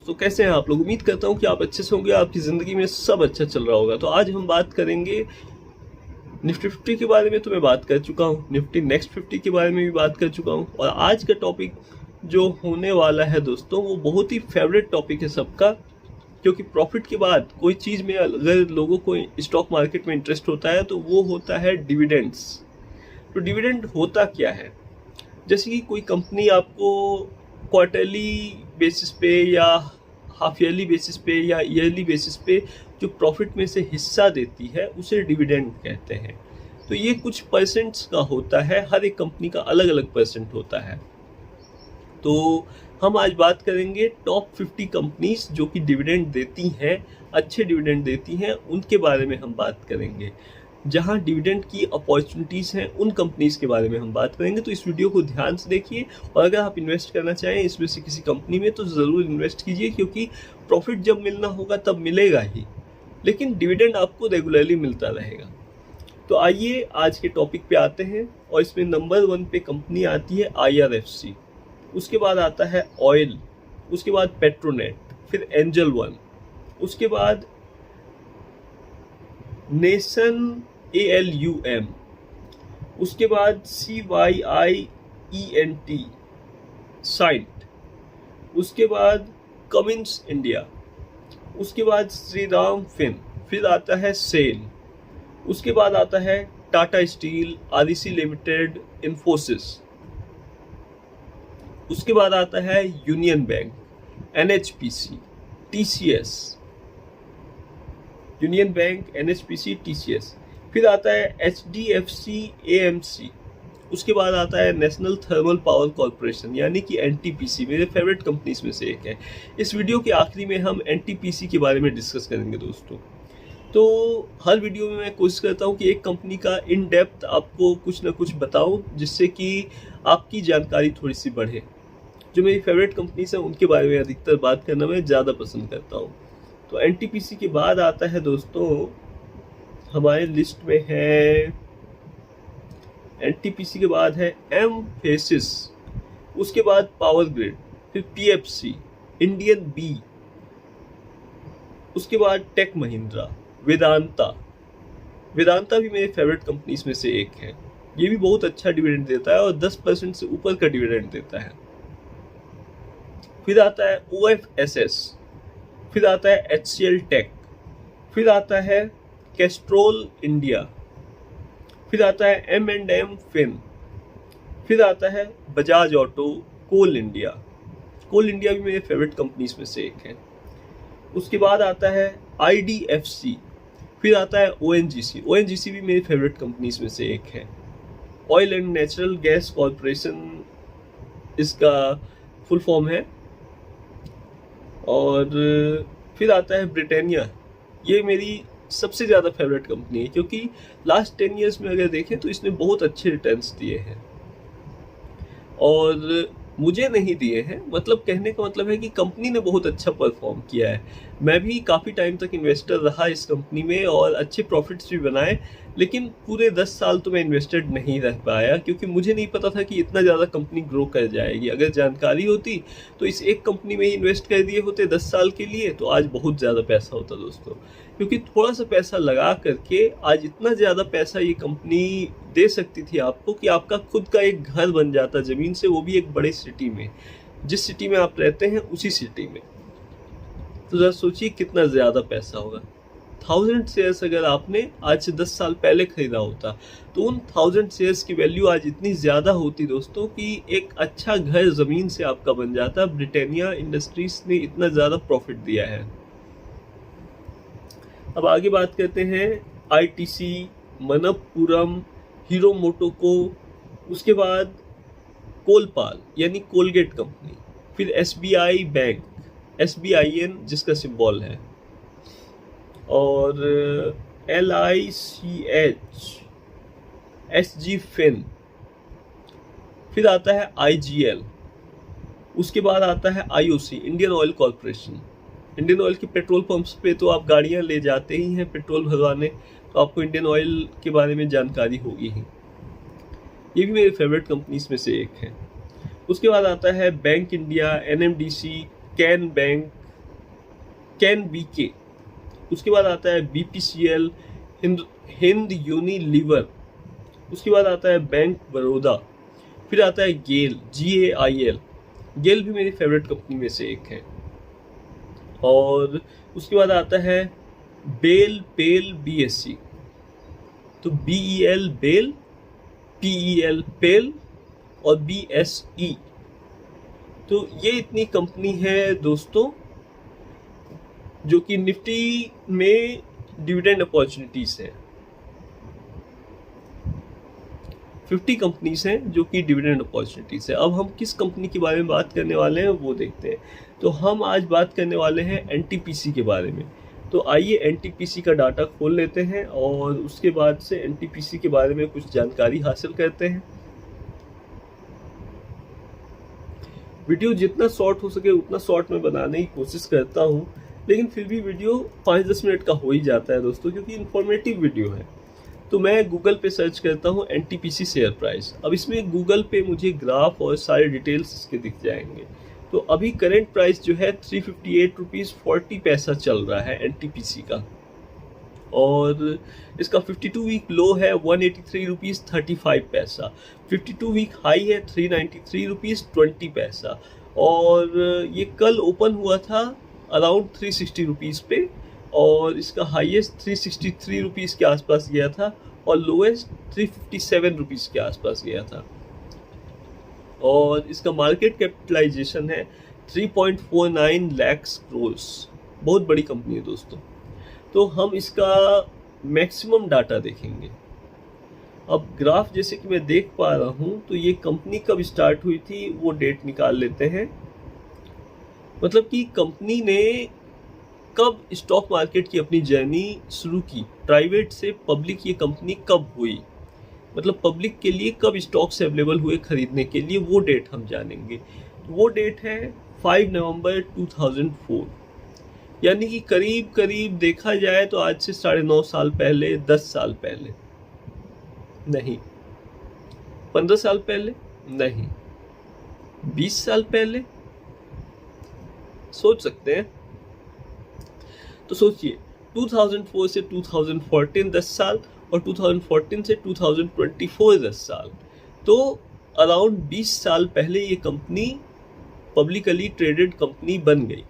तो कैसे हैं आप लोग। उम्मीद करता हूँ कि आप अच्छे से होंगे, आपकी ज़िंदगी में सब अच्छा चल रहा होगा। तो आज हम बात करेंगे निफ्टी 50 के बारे में। तो मैं बात कर चुका हूँ, निफ्टी नेक्स्ट 50 के बारे में भी बात कर चुका हूँ। और आज का टॉपिक जो होने वाला है दोस्तों, वो बहुत ही फेवरेट टॉपिक है सबका, क्योंकि प्रॉफिट के बाद कोई चीज़ में अगर लोगों को स्टॉक मार्केट में इंटरेस्ट होता है तो वो होता है डिविडेंड्स। तो डिविडेंड होता क्या है? जैसे कि कोई कंपनी आपको क्वार्टरली बेसिस पे या हाफ ईयरली बेसिस पे या ईयरली बेसिस पे जो प्रॉफिट में से हिस्सा देती है उसे डिविडेंड कहते हैं। तो ये कुछ परसेंट्स का होता है, हर एक कंपनी का अलग अलग परसेंट होता है। तो हम आज बात करेंगे टॉप 50 कंपनीज जो कि डिविडेंड देती हैं, अच्छे डिविडेंड देती हैं, उनके बारे में हम बात करेंगे। जहां डिविडेंड की अपॉर्चुनिटीज़ हैं उन कंपनीज के बारे में हम बात करेंगे। तो इस वीडियो को ध्यान से देखिए, और अगर आप इन्वेस्ट करना चाहें इसमें से किसी कंपनी में तो ज़रूर इन्वेस्ट कीजिए, क्योंकि प्रॉफिट जब मिलना होगा तब मिलेगा ही, लेकिन डिविडेंड आपको रेगुलरली मिलता रहेगा। तो आइए आज के टॉपिक पे आते हैं, और इसमें नंबर 1 पे कंपनी आती है IRFC, उसके बाद आता है ऑयल, उसके बाद पेट्रोनेट, फिर एंजल वन, उसके बाद नेशन ALUM, उसके बाद CYIENT साइंट, उसके बाद कमिंस इंडिया, उसके बाद श्रीराम फिन, फिर आता है सेल, उसके बाद आता है Tata steel, REC limited, Infosys, उसके बाद आता है union bank, NHPC, TCS, union bank, NHPC, TCS, फिर आता है HDFC AMC, उसके बाद आता है नेशनल थर्मल पावर कॉरपोरेशन यानी कि NTPC, मेरे फेवरेट कंपनीज में से एक है। इस वीडियो के आखिरी में हम NTPC के बारे में डिस्कस करेंगे दोस्तों। तो हर वीडियो में मैं कोशिश करता हूँ कि एक कंपनी का इन डेप्थ आपको कुछ ना कुछ बताऊँ, जिससे कि आपकी जानकारी थोड़ी सी बढ़े। जो मेरी फेवरेट कंपनीज हैं उनके बारे में अधिकतर बात करना मैं ज़्यादा पसंद करता हूँ। तो NTPC के बाद आता है दोस्तों, हमारे लिस्ट में है NTPC के बाद है एमफेसिस, उसके बाद पावर ग्रिड, फिर PFC, इंडियन बी, उसके बाद टेक महिंद्रा, वेदांता। वेदांता भी मेरे फेवरेट कंपनीज में से एक है। ये भी बहुत अच्छा डिविडेंड देता है और 10% से ऊपर का डिविडेंड देता है। फिर आता है OFSS, फिर आता है HCL टेक, फिर आता है कैस्ट्रोल इंडिया, फिर आता है M&M फिन, फिर आता है बजाज ऑटो, कोल इंडिया। कोल इंडिया भी मेरे फेवरेट कंपनीज में से एक है। उसके बाद आता है IDFC, फिर आता है ONGC। ONGC भी मेरी फेवरेट कंपनीज में से एक है। Oil and natural gas corporation इसका फुल फॉर्म है। और फिर आता है ब्रिटानिया, ये मेरी सबसे ज़्यादा फेवरेट कंपनी है, क्योंकि लास्ट 10 ईयर्स में अगर देखें तो इसने बहुत अच्छे रिटर्न्स दिए हैं। और मुझे नहीं दिए हैं, मतलब कहने का मतलब है कि कंपनी ने बहुत अच्छा परफॉर्म किया है। मैं भी काफ़ी टाइम तक इन्वेस्टर रहा इस कंपनी में और अच्छे प्रॉफिट्स भी बनाए, लेकिन पूरे 10 साल तो मैं इन्वेस्टेड नहीं रह पाया, क्योंकि मुझे नहीं पता था कि इतना ज़्यादा कंपनी ग्रो कर जाएगी। अगर जानकारी होती तो इस एक कंपनी में ही इन्वेस्ट कर दिए होते 10 साल के लिए, तो आज बहुत ज़्यादा पैसा होता दोस्तों। क्योंकि थोड़ा सा पैसा लगा करके आज इतना ज़्यादा पैसा ये कंपनी दे सकती थी आपको कि आपका खुद का एक घर बन जाता ज़मीन से, वो भी एक बड़े सिटी में। जिस सिटी में आप रहते हैं उसी सिटी में। तो ज़रा सोचिए कितना ज़्यादा पैसा होगा। 1000 शेयर्स अगर आपने आज से 10 साल पहले खरीदा होता तो उन 1000 शेयर्स की वैल्यू आज इतनी ज़्यादा होती दोस्तों कि एक अच्छा घर ज़मीन से आपका बन जाता। ब्रिटानिया इंडस्ट्रीज ने इतना ज़्यादा प्रॉफिट दिया है। अब आगे बात करते हैं ITC, मनप्पुरम, हीरो मोटोको, उसके बाद कोलपाल यानी कोलगेट कंपनी, फिर SBI बैंक, SBIN जिसका सिंबल है, और LICH, SG फिन, फिर आता है IGL, उसके बाद आता है IOC, Indian oil corporation. Indian oil के पेट्रोल पंप्स पे तो आप गाड़ियां ले जाते ही हैं पेट्रोल भरवाने, तो आपको इंडियन ऑयल के बारे में जानकारी होगी ही। ये भी मेरे फेवरेट कंपनीज में से एक है। उसके बाद आता है bank India, NMDC, Can bank, Can BK, उसके बाद आता है BPCL, हिंद यूनिलीवर, उसके बाद आता है बैंक बड़ौदा, फिर आता है गेल, GAIL। गेल भी मेरी फेवरेट कंपनी में से एक है। और उसके बाद आता है बेल पेल BSE, तो BEL बेल, PEL पेल और BSE। तो ये इतनी कंपनी है दोस्तों जो कि निफ्टी में डिविडेंड अपॉर्चुनिटीज है। 50 कंपनीज हैं जो कि डिविडेंड अपॉर्चुनिटीज है। अब हम किस कंपनी के बारे में बात करने वाले हैं वो देखते हैं। तो हम आज बात करने वाले हैं NTPC के बारे में। तो आइए NTPC का डाटा खोल लेते हैं और उसके बाद से NTPC के बारे में कुछ जानकारी हासिल करते हैं। वीडियो जितना शॉर्ट हो सके उतना शॉर्ट में बनाने की कोशिश करता हूँ, लेकिन फिर भी वीडियो 5-10 मिनट का हो ही जाता है दोस्तों, क्योंकि इन्फॉर्मेटिव वीडियो है। तो मैं गूगल पे सर्च करता हूँ NTPC शेयर प्राइस। अब इसमें गूगल पे मुझे ग्राफ और सारे डिटेल्स इसके दिख जाएंगे। तो अभी करंट प्राइस जो है 358 रुपीज़ 40 पैसा चल रहा है NTPC का, और इसका 52 वीक लो है 183 रुपीज़ 35 पैसा, 52 वीक हाई है 393 रुपीज़ 20 पैसा, और ये कल ओपन हुआ था अराउंड 360 रुपीज़ पे, और इसका हाईएस्ट 363 रुपीज़ के आसपास गया था और लोएस्ट 357 रुपीज़ के आसपास गया था। और इसका मार्केट कैपिटलाइजेशन है 3.49 लाख करोड़। बहुत बड़ी कंपनी है दोस्तों। तो हम इसका मैक्सिमम डाटा देखेंगे। अब ग्राफ जैसे कि मैं देख पा रहा हूँ, तो ये कंपनी कब स्टार्ट हुई थी वो डेट निकाल लेते हैं। मतलब कि कंपनी ने कब स्टॉक मार्केट की अपनी जर्नी शुरू की, प्राइवेट से पब्लिक ये कंपनी कब हुई, मतलब पब्लिक के लिए कब स्टॉक्स अवेलेबल हुए खरीदने के लिए, वो डेट हम जानेंगे। वो डेट है 5 नवंबर 2004, यानी कि करीब करीब देखा जाए तो आज से 9.5 साल पहले, 10 साल पहले नहीं, 15 साल पहले नहीं, 20 साल पहले सोच सकते हैं। तो सोचिए 2004 से 2014 10 साल और 2014 से 2024 10 साल, तो अराउंड 20 साल पहले ये कंपनी पब्लिकली ट्रेडेड कंपनी बन गई।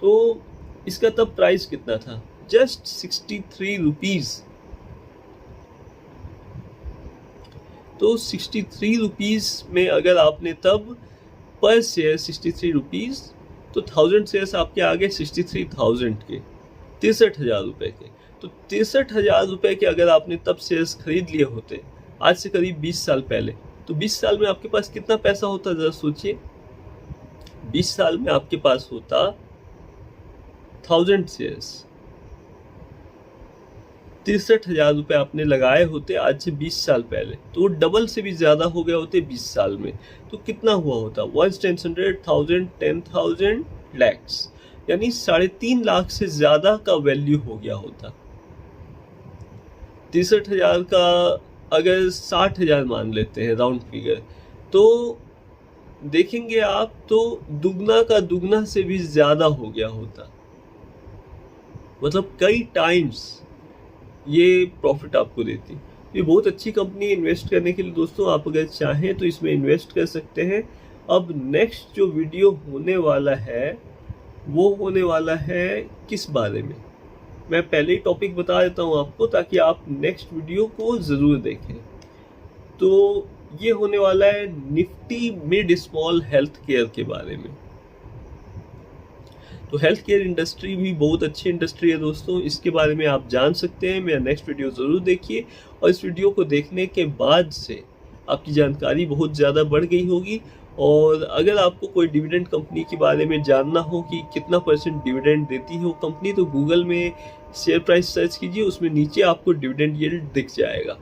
तो इसका तब प्राइस कितना था, जस्ट 63 रुपीज़। तो 63 रुपीज़ में अगर आपने तब पर शेयर 63 रुपीज़, तो 1000 शेयर्स आपके आगे 63,000 के, 63,000 रुपये के। तो 63,000 रुपये के अगर आपने तब शेयर्स खरीद लिए होते आज से करीब 20 साल पहले, तो 20 साल में आपके पास कितना पैसा होता, जरा सोचिए। 20 साल में आपके पास होता 1000 शेयर्स, 63,000 रुपये आपने लगाए होते आज से 20 साल पहले, तो वो डबल से भी ज़्यादा हो गए होते 20 साल में। तो कितना हुआ होता, 1,100,000, 10,000 लैक्स, यानी 3.5 लाख से ज़्यादा का वैल्यू हो गया होता। 63,000 का अगर 60,000 मान लेते हैं राउंड फिगर, तो देखेंगे आप तो दुगना का दुगना से भी ज़्यादा हो गया होता। मतलब कई टाइम्स ये प्रॉफिट आपको देती। ये बहुत अच्छी कंपनी है इन्वेस्ट करने के लिए दोस्तों। आप अगर चाहें तो इसमें इन्वेस्ट कर सकते हैं। अब नेक्स्ट जो वीडियो होने वाला है वो होने वाला है किस बारे में, मैं पहले ही टॉपिक बता देता हूँ आपको, ताकि आप नेक्स्ट वीडियो को ज़रूर देखें। तो ये होने वाला है Nifty mid small health care के बारे में। तो हेल्थ केयर इंडस्ट्री भी बहुत अच्छी इंडस्ट्री है दोस्तों, इसके बारे में आप जान सकते हैं। मेरा नेक्स्ट वीडियो ज़रूर देखिए, और इस वीडियो को देखने के बाद से आपकी जानकारी बहुत ज़्यादा बढ़ गई होगी। और अगर आपको कोई डिविडेंड कंपनी के बारे में जानना हो कि कितना % डिविडेंड देती है वो कंपनी, तो गूगल में शेयर प्राइस सर्च कीजिए, उसमें नीचे आपको डिविडेंड यील्ड दिख जाएगा।